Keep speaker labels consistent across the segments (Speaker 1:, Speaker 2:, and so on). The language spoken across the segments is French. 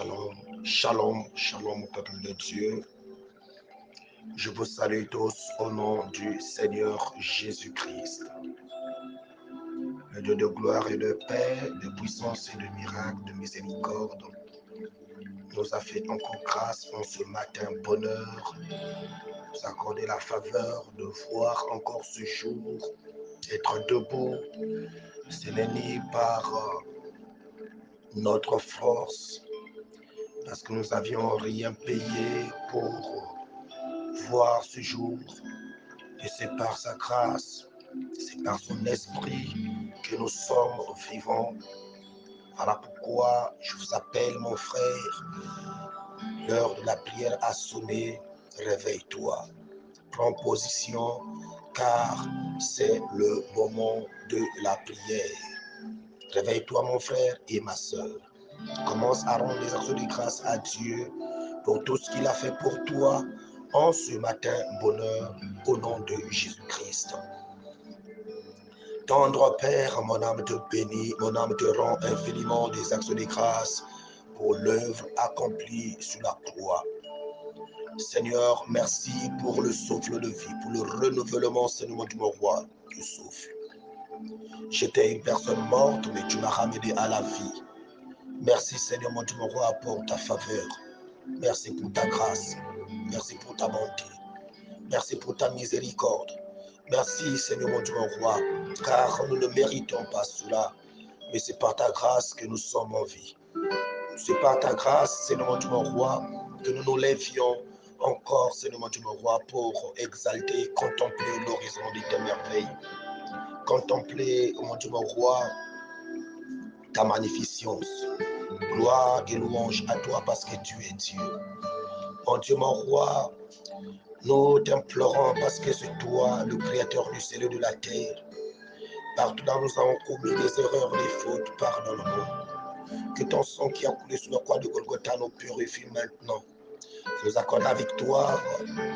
Speaker 1: Shalom, shalom, shalom, peuple de Dieu. Je vous salue tous au nom du Seigneur Jésus-Christ. Le Dieu de gloire et de paix, de puissance et de miracle, de miséricorde, nous a fait encore grâce en ce matin, bonheur, nous accorder la faveur de voir encore ce jour, être debout. Ce n'est ni par notre force, parce que nous n'avions rien payé pour voir ce jour, et c'est par sa grâce, c'est par son esprit que nous sommes vivants. Voilà pourquoi je vous appelle, mon frère, l'heure de la prière a sonné, réveille-toi, prends position, car c'est le moment de la prière. Réveille-toi, mon frère et ma soeur. Commence à rendre des actions de grâce à Dieu pour tout ce qu'il a fait pour toi en ce matin, bonheur, au nom de Jésus-Christ. Tendre Père, mon âme te bénit, mon âme te rend infiniment des actions de grâce pour l'œuvre accomplie sur la croix. Seigneur, merci pour le souffle de vie, pour le renouvellement, Seigneur, du mon roi, du souffle. J'étais une personne morte, mais tu m'as ramené à la vie. Merci, Seigneur, mon Dieu, mon roi, pour ta faveur. Merci pour ta grâce. Merci pour ta bonté. Merci pour ta miséricorde. Merci, Seigneur, mon Dieu, mon roi, car nous ne méritons pas cela, mais c'est par ta grâce que nous sommes en vie. C'est par ta grâce, Seigneur, mon Dieu, mon roi, que nous nous lèvions encore, Seigneur, mon Dieu, mon roi, pour exalter, contempler l'horizon de tes merveilles. Contempler, mon Dieu, mon roi, ta magnificence. Gloire et louange à toi parce que tu es Dieu. Mon Dieu, mon roi, nous t'implorons parce que c'est toi, le créateur du ciel et de la terre. Partout là nous avons commis des erreurs, des fautes, pardonne-nous. Que ton sang qui a coulé sur la croix de Golgotha nous purifie maintenant. Nous accorde la victoire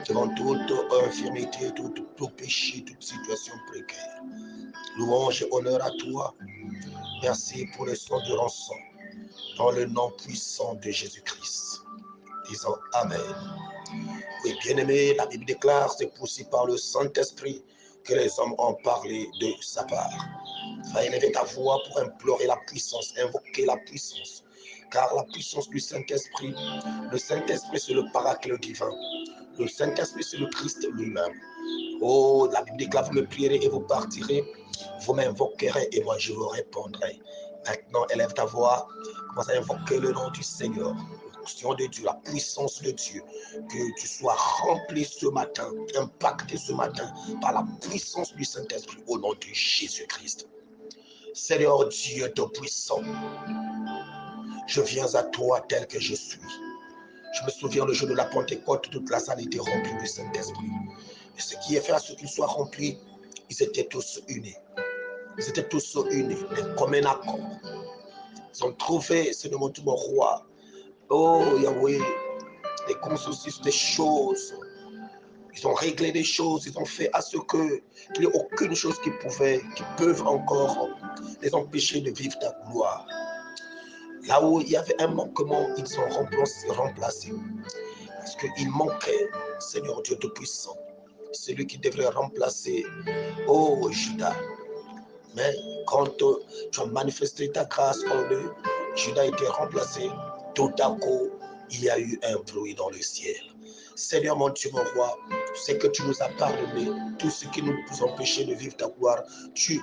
Speaker 1: devant toute infirmité, tout péché, toute situation précaire. Louange et honneur à toi. Merci pour le sang de rançon. Dans le nom puissant de Jésus-Christ. Disons Amen. Oui, bien-aimé, la Bible déclare, c'est poussé par le Saint-Esprit que les hommes ont parlé de sa part. Va élever ta voix pour implorer la puissance, invoquer la puissance. Car la puissance du Saint-Esprit, le Saint-Esprit c'est le paraclet divin. Le Saint-Esprit c'est le Christ lui-même. Oh, la Bible déclare, vous me prierez et vous partirez, vous m'invoquerez et moi je vous répondrai. Maintenant, élève ta voix, commence à invoquer le nom du Seigneur, l'onction de Dieu, la puissance de Dieu, que tu sois rempli ce matin, impacté ce matin par la puissance du Saint-Esprit au nom de Jésus-Christ. Seigneur Dieu Tout-Puissant, je viens à toi tel que je suis. Je me souviens le jour de la Pentecôte, toute la salle était remplie du Saint-Esprit. Et ce qui est fait à ceux qui soient remplis, ils étaient tous unis. Ils étaient tous unis, d'un commun accord. Ils ont trouvé, Seigneur mon Dieu, mon roi, oh Yahweh, des consensus, des choses. Ils ont réglé des choses, ils ont fait à ce qu'il n'y ait aucune chose qui peuvent encore les empêcher de vivre ta gloire. Là où il y avait un manquement, ils ont remplacé. Parce qu'il manquait, Seigneur Dieu Tout-Puissant, celui qui devrait remplacer, oh Judas. Mais quand tu as manifesté ta grâce en eux, Judas a été remplacé. Tout à coup, il y a eu un bruit dans le ciel. Seigneur mon Dieu, mon roi, c'est que tu nous as pardonné. Tout ce qui nous empêchait de vivre ta gloire, tu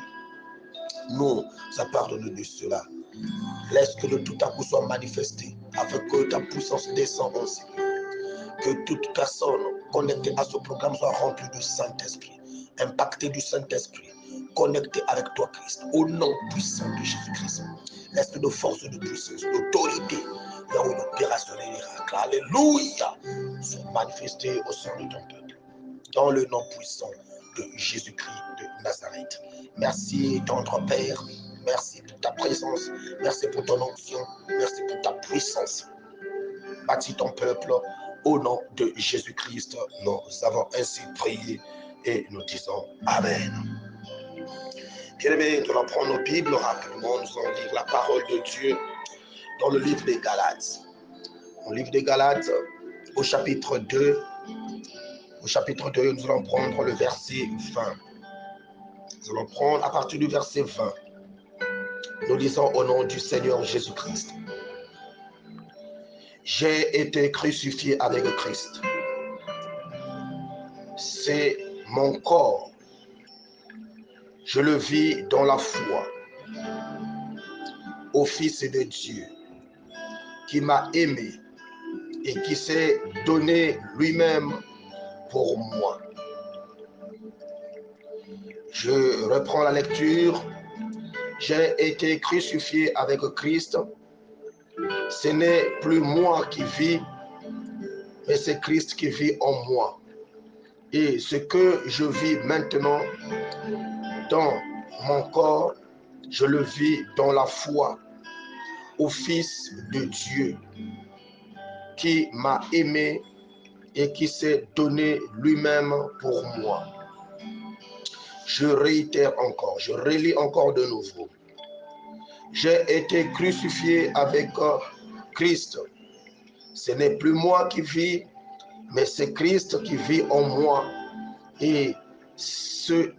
Speaker 1: nous as pardonné de cela. Laisse que le tout à coup soit manifesté, afin que ta puissance descende aussi. Que toute personne connectée à ce programme soit remplie du Saint-Esprit, impactée du Saint-Esprit, connectée avec toi, Christ, au nom puissant de Jésus-Christ. Laisse de force, de puissance, d'autorité, là où l'opération des miracles, alléluia, soit manifestée au sein de ton peuple. Dans le nom puissant de Jésus-Christ de Nazareth. Merci, tendre Père. Merci pour ta présence. Merci pour ton onction. Merci pour ta puissance. Bâtis ton peuple. Au nom de Jésus-Christ, nous avons ainsi prié et nous disons Amen. Bien-aimés, nous allons prendre nos Bibles rapidement. Nous allons lire la parole de Dieu dans le livre des Galates. au livre des Galates, au chapitre 2. Au chapitre 2, nous allons prendre le verset 20. Nous allons prendre à partir du verset 20. Nous lisons au nom du Seigneur Jésus-Christ. J'ai été crucifié avec Christ. C'est mon corps. Je le vis dans la foi au Fils de Dieu qui m'a aimé et qui s'est donné lui-même pour moi. Je reprends la lecture. J'ai été crucifié avec Christ. Ce n'est plus moi qui vis, mais c'est Christ qui vit en moi. Et ce que je vis maintenant dans mon corps, je le vis dans la foi au Fils de Dieu qui m'a aimé et qui s'est donné lui-même pour moi. Je réitère encore, je relis encore de nouveau. J'ai été crucifié avec Christ. Ce n'est plus moi qui vis, mais c'est Christ qui vit en moi. Et ce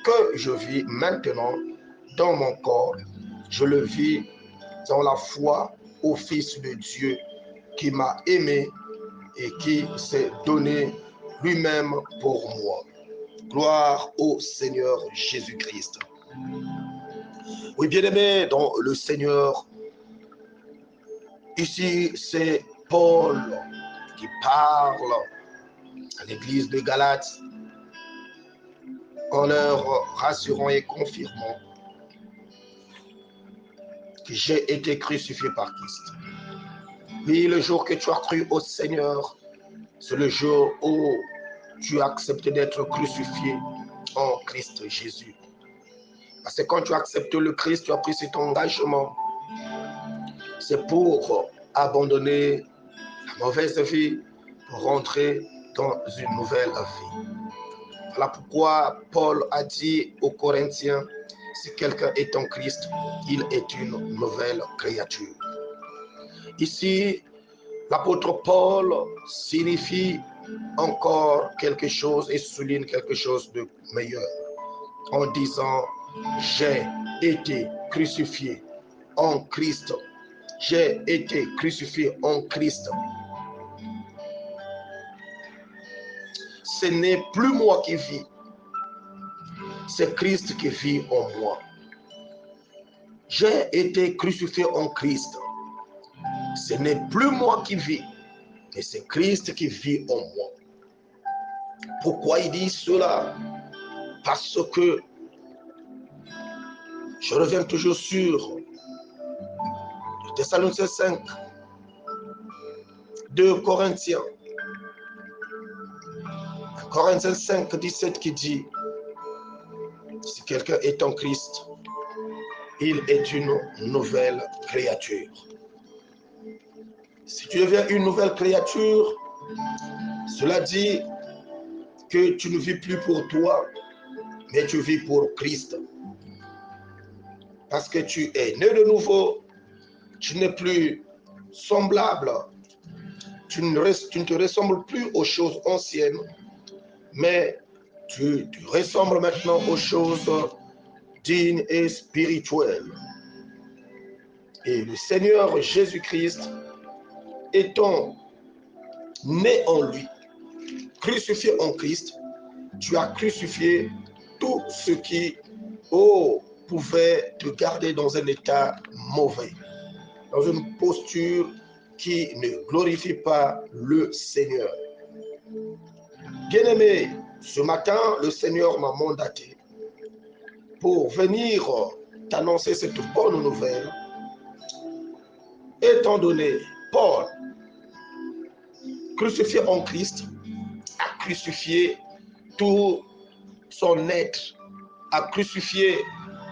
Speaker 1: que je vis maintenant dans mon corps, je le vis dans la foi au Fils de Dieu qui m'a aimé et qui s'est donné lui-même pour moi. Gloire au Seigneur Jésus-Christ. Oui, bien-aimés dans le Seigneur, ici c'est Paul qui parle à l'église de Galates en leur rassurant et confirmant que j'ai été crucifié par Christ. Oui, le jour que tu as cru au Seigneur, c'est le jour où tu as accepté d'être crucifié en Christ Jésus. Parce que quand tu acceptes le Christ, tu as pris cet engagement. C'est pour abandonner la mauvaise vie, pour rentrer dans une nouvelle vie. Voilà pourquoi Paul a dit aux Corinthiens, si quelqu'un est en Christ, il est une nouvelle créature. Ici, l'apôtre Paul signifie encore quelque chose et souligne quelque chose de meilleur en disant j'ai été crucifié en Christ. J'ai été crucifié en Christ. Ce n'est plus moi qui vis, c'est Christ qui vit en moi. J'ai été crucifié en Christ. Ce n'est plus moi qui vis, mais c'est Christ qui vit en moi. Pourquoi il dit cela? Parce que je reviens toujours sur Thessaloniciens 5, 2 Corinthiens. Corinthiens 5, 17 qui dit, si quelqu'un est en Christ, il est une nouvelle créature. Si tu deviens une nouvelle créature, cela dit que tu ne vis plus pour toi, mais tu vis pour Christ. Parce que tu es né de nouveau, tu n'es plus semblable, tu ne te ressembles plus aux choses anciennes, mais tu ressembles maintenant aux choses dignes et spirituelles. Et le Seigneur Jésus-Christ, étant né en lui, crucifié en Christ, tu as crucifié tout ce qui pouvait te garder dans un état mauvais, dans une posture qui ne glorifie pas le Seigneur. Bien-aimé, ce matin, le Seigneur m'a mandaté pour venir t'annoncer cette bonne nouvelle, étant donné Paul, crucifié en Christ, a crucifié tout son être, a crucifié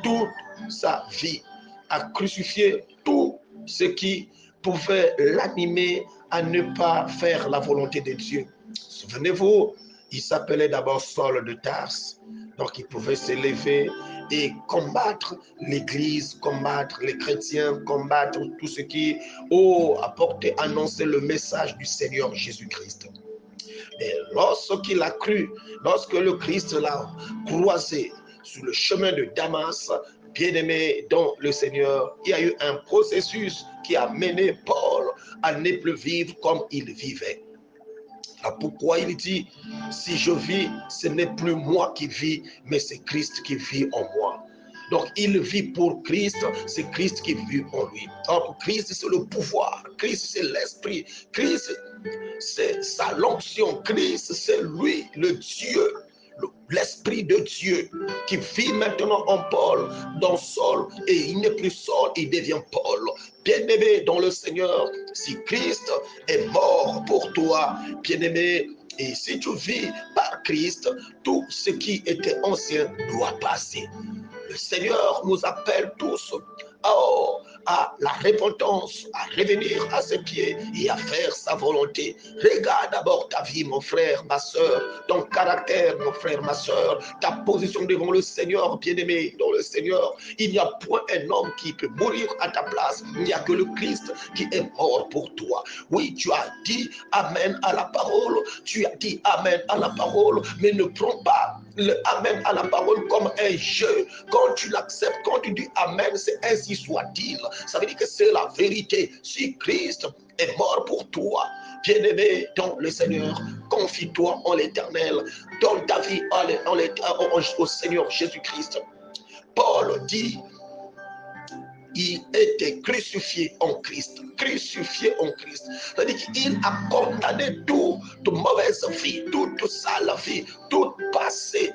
Speaker 1: toute sa vie, a crucifié tout ce qui pouvait l'animer à ne pas faire la volonté de Dieu. Souvenez-vous, il s'appelait d'abord Saul de Tarse, donc il pouvait s'élever et combattre l'Église, combattre les chrétiens, combattre tout ce qui, apporter, annoncer le message du Seigneur Jésus-Christ. Et lorsqu'il a cru, lorsque le Christ l'a croisé sur le chemin de Damas, bien-aimé dans le Seigneur, il y a eu un processus qui a mené Paul à ne plus vivre comme il vivait. Pourquoi il dit, si je vis, ce n'est plus moi qui vis, mais c'est Christ qui vit en moi. Donc il vit pour Christ, c'est Christ qui vit en lui. Donc Christ c'est le pouvoir, Christ c'est l'esprit, Christ c'est sa l'onction, Christ c'est lui, le Dieu, l'esprit de Dieu qui vit maintenant en Paul, dans Saul, et il n'est plus Saul, il devient Paul. Bien-aimé dans le Seigneur, si Christ est mort pour toi, bien-aimé, et si tu vis par Christ, tout ce qui était ancien doit passer. Le Seigneur nous appelle tous à la repentance, à revenir à ses pieds et à faire sa volonté. Regarde d'abord ta vie, mon frère, ma soeur, ton caractère, mon frère, ma soeur, ta position devant le Seigneur, bien-aimé dans le Seigneur. Il n'y a point un homme qui peut mourir à ta place. Il n'y a que le Christ qui est mort pour toi. Oui, tu as dit Amen à la parole, tu as dit Amen à la parole, mais ne prends pas le Amen à la parole comme un jeu. Quand tu l'acceptes, quand tu dis Amen, c'est ainsi soit-il. Ça veut dire que c'est la vérité. Si Christ est mort pour toi, bien-aimé dans le Seigneur, confie-toi en l'Éternel, donne ta vie au Seigneur Jésus-Christ. Paul dit, il était crucifié en Christ. Crucifié en Christ. C'est-à-dire qu'il a condamné toute mauvaise vie, toute sale vie, tout passé,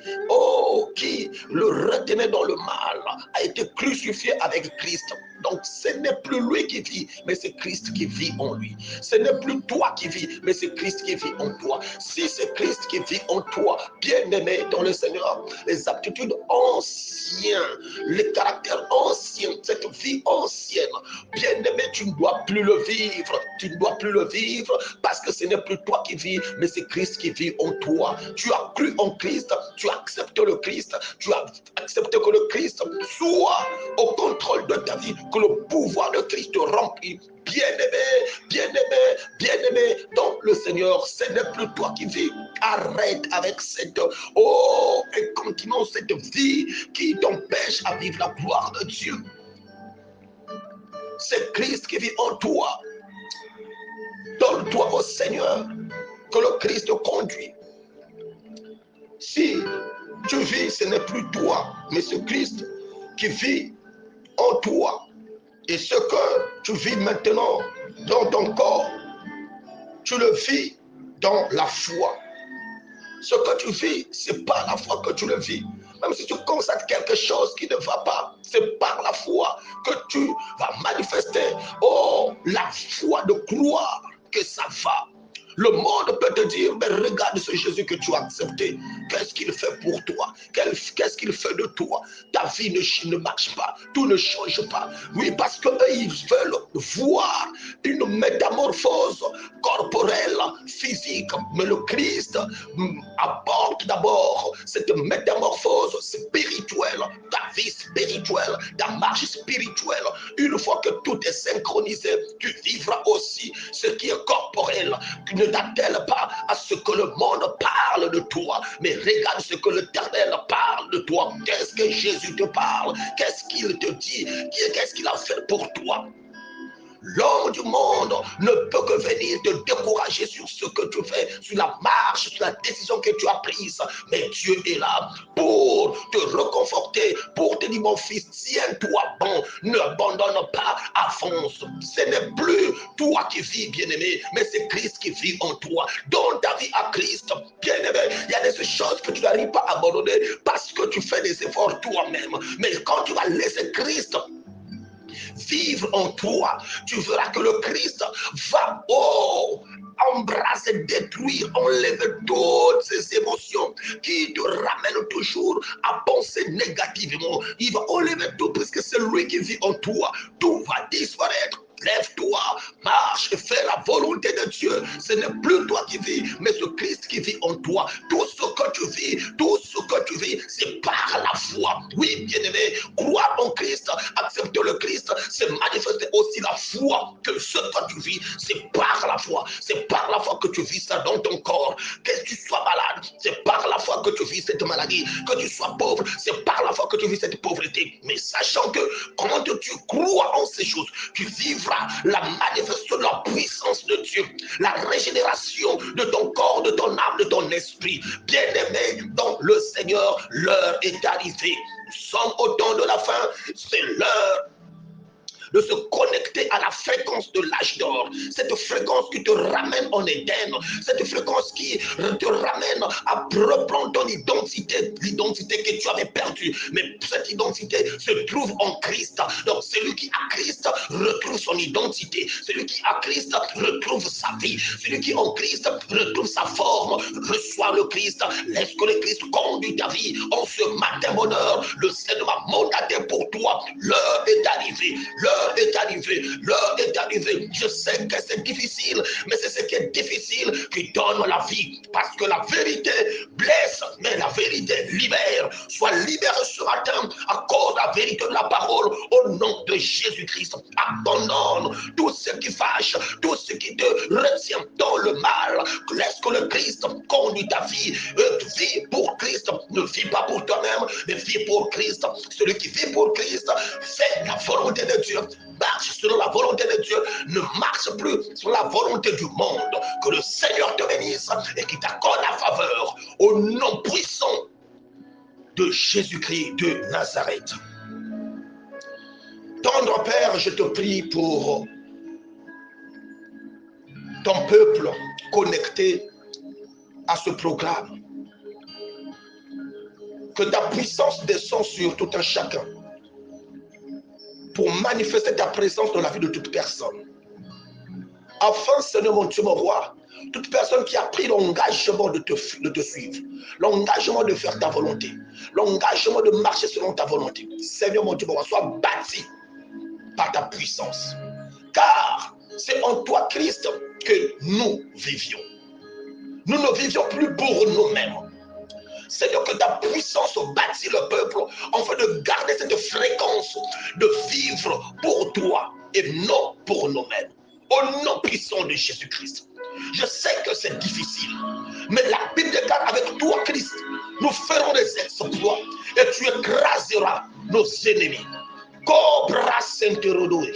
Speaker 1: qui le retenait dans le mal, a été crucifié avec Christ. Donc ce n'est plus lui qui vit, mais c'est Christ qui vit en lui. Ce n'est plus toi qui vis, mais c'est Christ qui vit en toi. Si c'est Christ qui vit en toi, bien-aimé dans le Seigneur, les aptitudes anciennes, les caractères anciens, cette vie ancienne, bien-aimé, tu ne dois plus le vivre. Tu ne dois plus le vivre parce que ce n'est plus toi qui vis, mais c'est Christ qui vit en toi. Tu as cru en Christ, tu acceptes le Christ, tu as accepté que le Christ soit au contrôle de ta vie, que le pouvoir de Christ te remplit. Bien-aimé, bien-aimé, bien-aimé dans le Seigneur, ce n'est plus toi qui vis. Arrête avec cette et continue cette vie qui t'empêche à vivre la gloire de Dieu. C'est Christ qui vit en toi. Donne-toi au Seigneur, que le Christ te conduit. Si tu vis, ce n'est plus toi, mais c'est Christ qui vit en toi. Et ce que tu vis maintenant dans ton corps, tu le vis dans la foi. Ce que tu vis, c'est par la foi que tu le vis. Même si tu constates quelque chose qui ne va pas, c'est par la foi que tu vas manifester, la foi de croire que ça va. Le monde peut te dire, mais regarde ce Jésus que tu as accepté. Qu'est-ce qu'il fait pour toi? Qu'est-ce qu'il fait de toi? Ta vie ne marche pas. Tout ne change pas. Oui, parce qu'eux, ils veulent voir une métamorphose corporelle, physique. Mais le Christ apporte d'abord cette métamorphose spirituelle, ta vie spirituelle, ta marche spirituelle. Une fois que tout est synchronisé, tu vivras aussi ce qui est corporel. Ne t'attelle pas à ce que le monde parle de toi, mais regarde ce que l'Éternel parle de toi. Qu'est-ce que Jésus te parle? Qu'est-ce qu'il te dit? Qu'est-ce qu'il a fait pour toi? L'homme du monde ne peut que venir te décourager sur ce que tu fais, sur la marche, sur la décision que tu as prise. Mais Dieu est là pour te reconforter, pour te dire, mon fils, tiens-toi bon, n'abandonne pas, avance. Ce n'est plus toi qui vis, bien-aimé, mais c'est Christ qui vit en toi. Donne ta vie à Christ, bien-aimé. Il y a des choses que tu n'arrives pas à abandonner parce que tu fais des efforts toi-même. Mais quand tu vas laisser Christ vivre en toi, tu verras que le Christ va embrasser, détruire, enlever toutes ces émotions qui te ramènent toujours à penser négativement. Il va enlever tout parce que c'est lui qui vit en toi. Tout va disparaître. Lève-toi, marche et fais la volonté de Dieu. Ce n'est plus toi qui vis, mais ce Christ qui vit en toi. Tout ce que tu vis, tout ce que tu vis, c'est par la foi. Oui, bien-aimé, croire en Christ, accepter le Christ, c'est manifester aussi la foi que ce que tu vis, c'est par la foi. C'est par la foi que tu vis ça dans ton corps. Que tu sois malade, c'est par la foi que tu vis cette maladie. Que tu sois pauvre, c'est par la foi que tu vis cette pauvreté. Mais sachant que quand tu crois en ces choses, tu vivras la manifestation de la puissance de Dieu, la régénération de ton corps, de ton âme, de ton esprit. Bien-aimé dans le Seigneur, l'heure est arrivée. Nous sommes au temps de la fin, c'est l'heure de se connecter à la fréquence de l'âge d'or, cette fréquence qui te ramène en Éden, cette fréquence qui te ramène à reprendre ton identité, l'identité que tu avais perdue, mais cette identité se trouve en Christ. Donc celui qui a Christ retrouve son identité, celui qui a Christ retrouve sa vie, celui qui en Christ retrouve sa forme, reçoit le Christ, laisse que le Christ conduise ta vie. En ce matin bonheur, le Seigneur m'a mandaté pour toi, l'heure est arrivée, l'heure est arrivée, l'heure est arrivée. Je sais que c'est difficile, mais c'est ce qui est difficile qui donne la vie. Parce que la vérité blesse, mais la vérité libère. Sois libéré ce matin à cause de la vérité de la parole au nom de Jésus-Christ. Abandonne tout ce qui fâche, tout ce qui te retient dans le mal. Laisse que le Christ conduise ta vie. Vis pour Christ, ne vis pas pour toi-même, mais vis pour Christ. Celui qui vit pour Christ fait la volonté de Dieu. Marche selon la volonté de Dieu, ne marche plus sur la volonté du monde. Que le Seigneur te bénisse et qu'il t'accorde la faveur au nom puissant de Jésus-Christ de Nazareth. Tendre Père, je te prie pour ton peuple connecté à ce programme. Que ta puissance descende sur tout un chacun pour manifester ta présence dans la vie de toute personne. Afin, Seigneur mon Dieu, mon roi, toute personne qui a pris l'engagement de te suivre, l'engagement de faire ta volonté, l'engagement de marcher selon ta volonté, Seigneur mon Dieu, mon roi, soit bâti par ta puissance. Car c'est en toi, Christ, que nous vivions. Nous ne vivions plus pour nous-mêmes. Seigneur, que ta puissance bâtit le peuple afin de garder cette fréquence de vivre pour toi et non pour nous-mêmes. Au nom puissant de Jésus-Christ. Je sais que c'est difficile, mais la Bible déclare avec toi, Christ, nous ferons des exploits et tu écraseras nos ennemis. Cobra Saint-Hérodoué.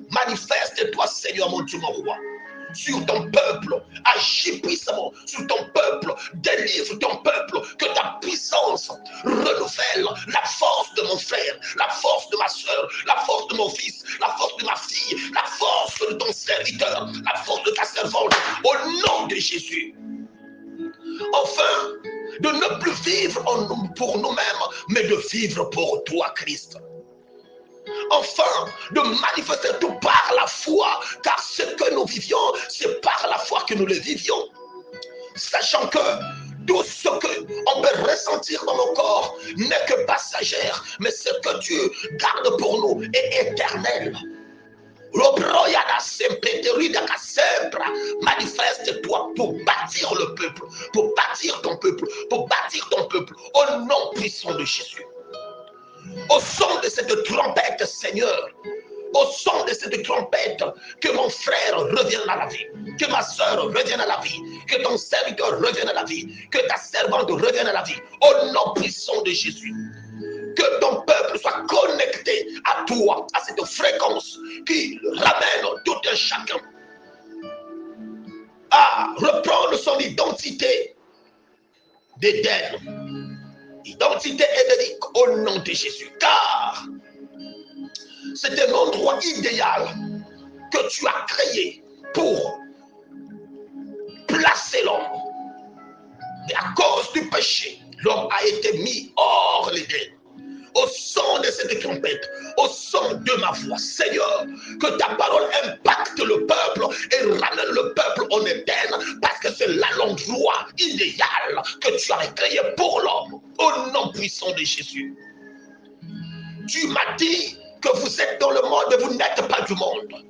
Speaker 1: Manifeste-toi, Seigneur, mon Dieu, mon roi, sur ton peuple, agis puissamment sur ton peuple, délivre ton peuple, que ta puissance renouvelle la force de mon frère, la force de ma soeur, la force de mon fils, la force de ma fille, la force de ton serviteur, la force de ta servante, au nom de Jésus. Enfin, de ne plus vivre pour nous-mêmes, mais de vivre pour toi, Christ. Enfin, de manifester tout par la foi, car ce que nous vivions, c'est par la foi que nous le vivions. Sachant que tout ce qu'on peut ressentir dans nos corps n'est que passagère, mais ce que Dieu garde pour nous est éternel. Manifeste-toi pour bâtir le peuple, pour bâtir ton peuple, pour bâtir ton peuple, au nom puissant de Jésus. Au son de cette trompette, Seigneur, au son de cette trompette, que mon frère revienne à la vie, que ma soeur revienne à la vie, que ton serviteur revienne à la vie, que ta servante revienne à la vie, au nom puissant de Jésus. Que ton peuple soit connecté à toi, à cette fréquence qui ramène tout un chacun à reprendre son identité d'Éden. Identité édénique au nom de Jésus, car c'est un endroit idéal que tu as créé pour placer l'homme. Et à cause du péché, l'homme a été mis hors l'Éden. Au son de cette trompette, au son de ma voix, Seigneur, que ta parole impacte le peuple et ramène le peuple en Éden, parce que c'est là l'endroit idéal que tu as créé pour l'homme, au nom puissant de Jésus. Tu m'as dit que vous êtes dans le monde et vous n'êtes pas du monde,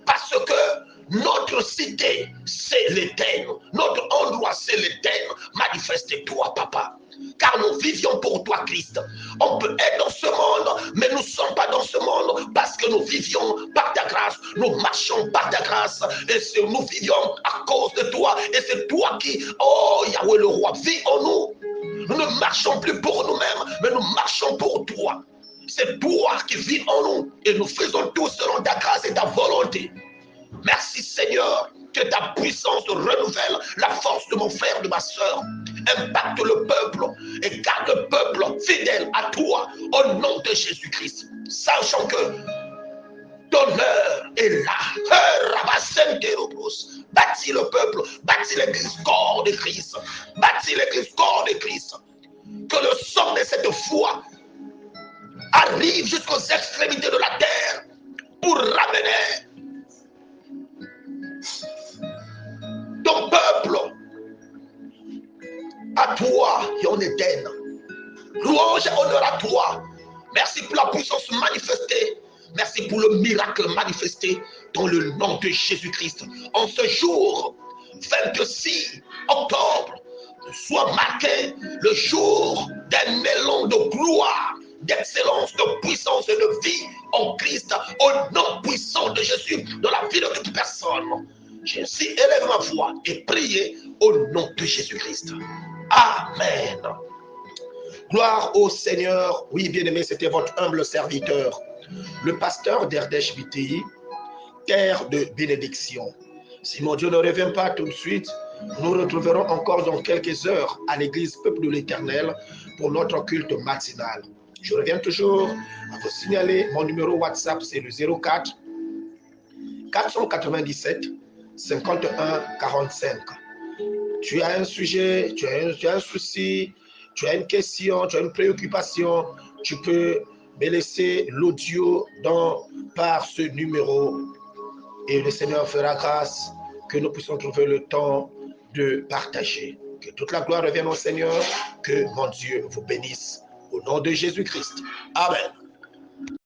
Speaker 1: parce que Notre cité, c'est l'Éden. Notre endroit, c'est l'Éden. Manifeste-toi, papa. Car nous vivions pour toi, Christ. On peut être dans ce monde, mais nous ne sommes pas dans ce monde parce que nous vivions par ta grâce. Nous marchons par ta grâce. Et nous vivions à cause de toi. Et c'est toi qui, oh Yahweh le roi, vis en nous. Nous ne marchons plus pour nous-mêmes, mais nous marchons pour toi. C'est toi qui vis en nous. Et nous faisons tout selon ta grâce et ta volonté. Merci Seigneur, que ta puissance renouvelle la force de mon frère, de ma soeur. Impacte le peuple et garde le peuple fidèle à toi au nom de Jésus-Christ. Sachant que ton heure est là. Bâtis le peuple, bâtis l'église corps de Christ. Bâtis l'église corps de Christ. Que le son de cette foi arrive jusqu'aux extrémités de la terre pour ramener ton peuple à toi et en Éden. Louange et honneur à toi. Merci pour la puissance manifestée. Merci pour le miracle manifesté dans le nom de Jésus-Christ. En ce jour 26 octobre, soit marqué le jour d'un élan de gloire, d'excellence, de puissance et de vie en Christ, au nom puissant de Jésus, dans la vie de toute personne. J'ainsi élève ma voix et prie au nom de Jésus-Christ. Amen. Gloire au Seigneur. Oui, bien-aimé, c'était votre humble serviteur, le pasteur d'Erdèche BTI, terre de bénédiction. Si mon Dieu ne revient pas tout de suite, nous nous retrouverons encore dans quelques heures à l'église Peuple de l'Éternel pour notre culte matinal. Je reviens toujours à vous signaler mon numéro WhatsApp, c'est le 04 497 51 45. Tu as un sujet, tu as un souci, tu as une question, tu as une préoccupation, tu peux me laisser l'audio par ce numéro et le Seigneur fera grâce que nous puissions trouver le temps de partager. Que toute la gloire revienne au Seigneur, que mon Dieu vous bénisse au nom de Jésus-Christ. Amen.